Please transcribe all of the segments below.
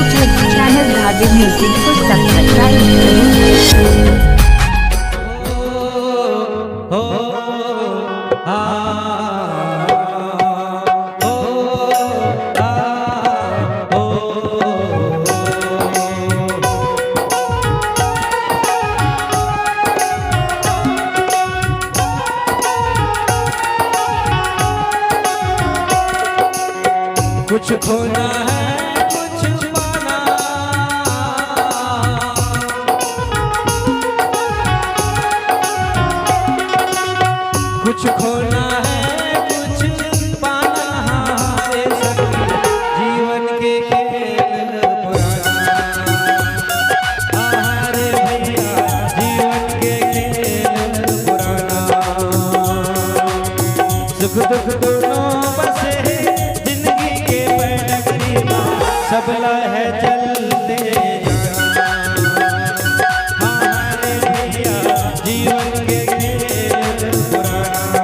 YouTube channel धागे music को subscribe करें। कुछ खोना है कुछ पाना, कुछ खोना है कुछ पाना, हारे सभी जीवन के खेल पुराना। हारे भैया जीवन के खेल पुराना। सुख दुख दोनों बसे सबला है चलते जाना। हमारे भैया जीवन के खेल पुराना।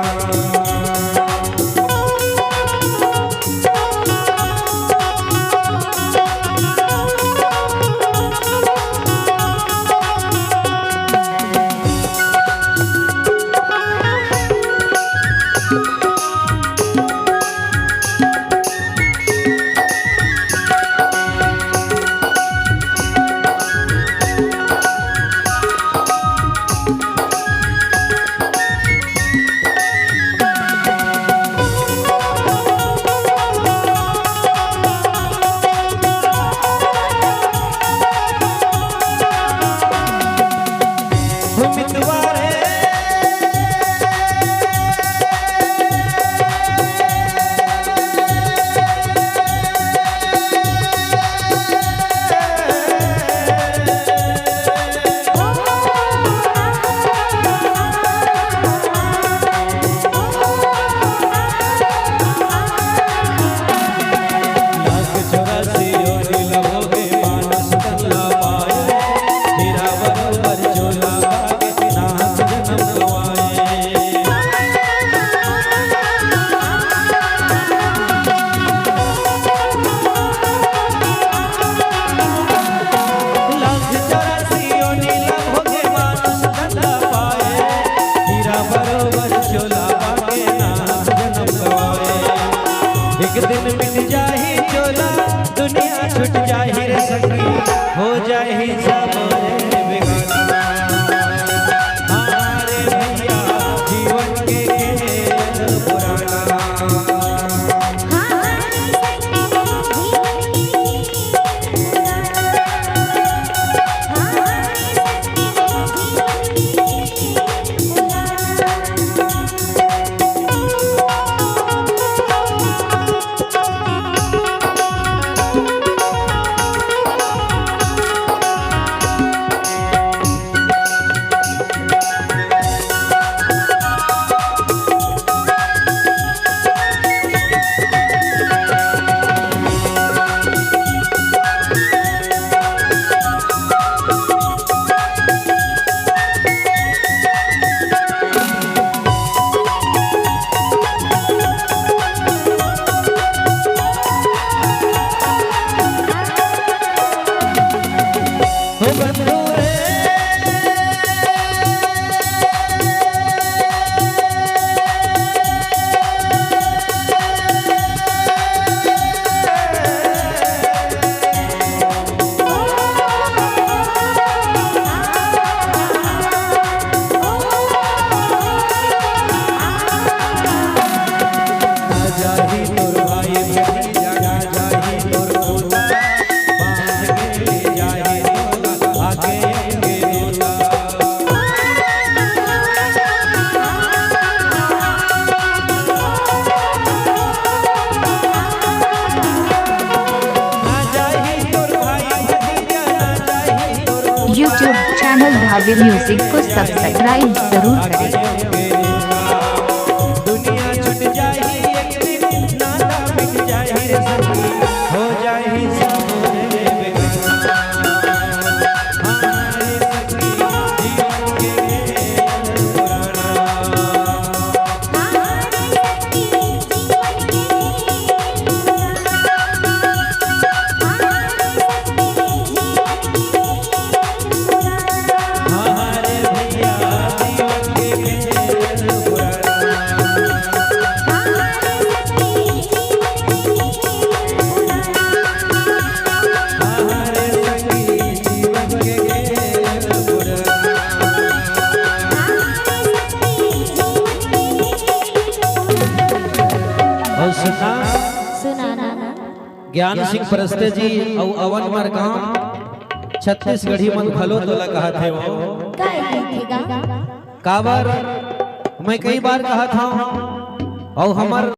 एक दिन मिट जाही चोला, दुनिया छुट जाही रे सखी, हो जाही सब रे बेगाना। हमारे भैया जीवन के खेल पुराना। यूट्यूब चैनल धागे म्यूजिक को सब्सक्राइब जरूर करें। दुनिया छुट जाही एक दिन, नाता मिट जाही रे सखी, हो जाही सब रे बेगाना। हमारे सखी जीवन के खेल पुराना। हमारे सखी जीवन के खेल पुराना। ज्ञान सिंह परस्ते जी और अवन मार कहा छत्तीसगढ़ी मन भलो तोला कहा थे वो काबर मैं कई बार कहा था और हमार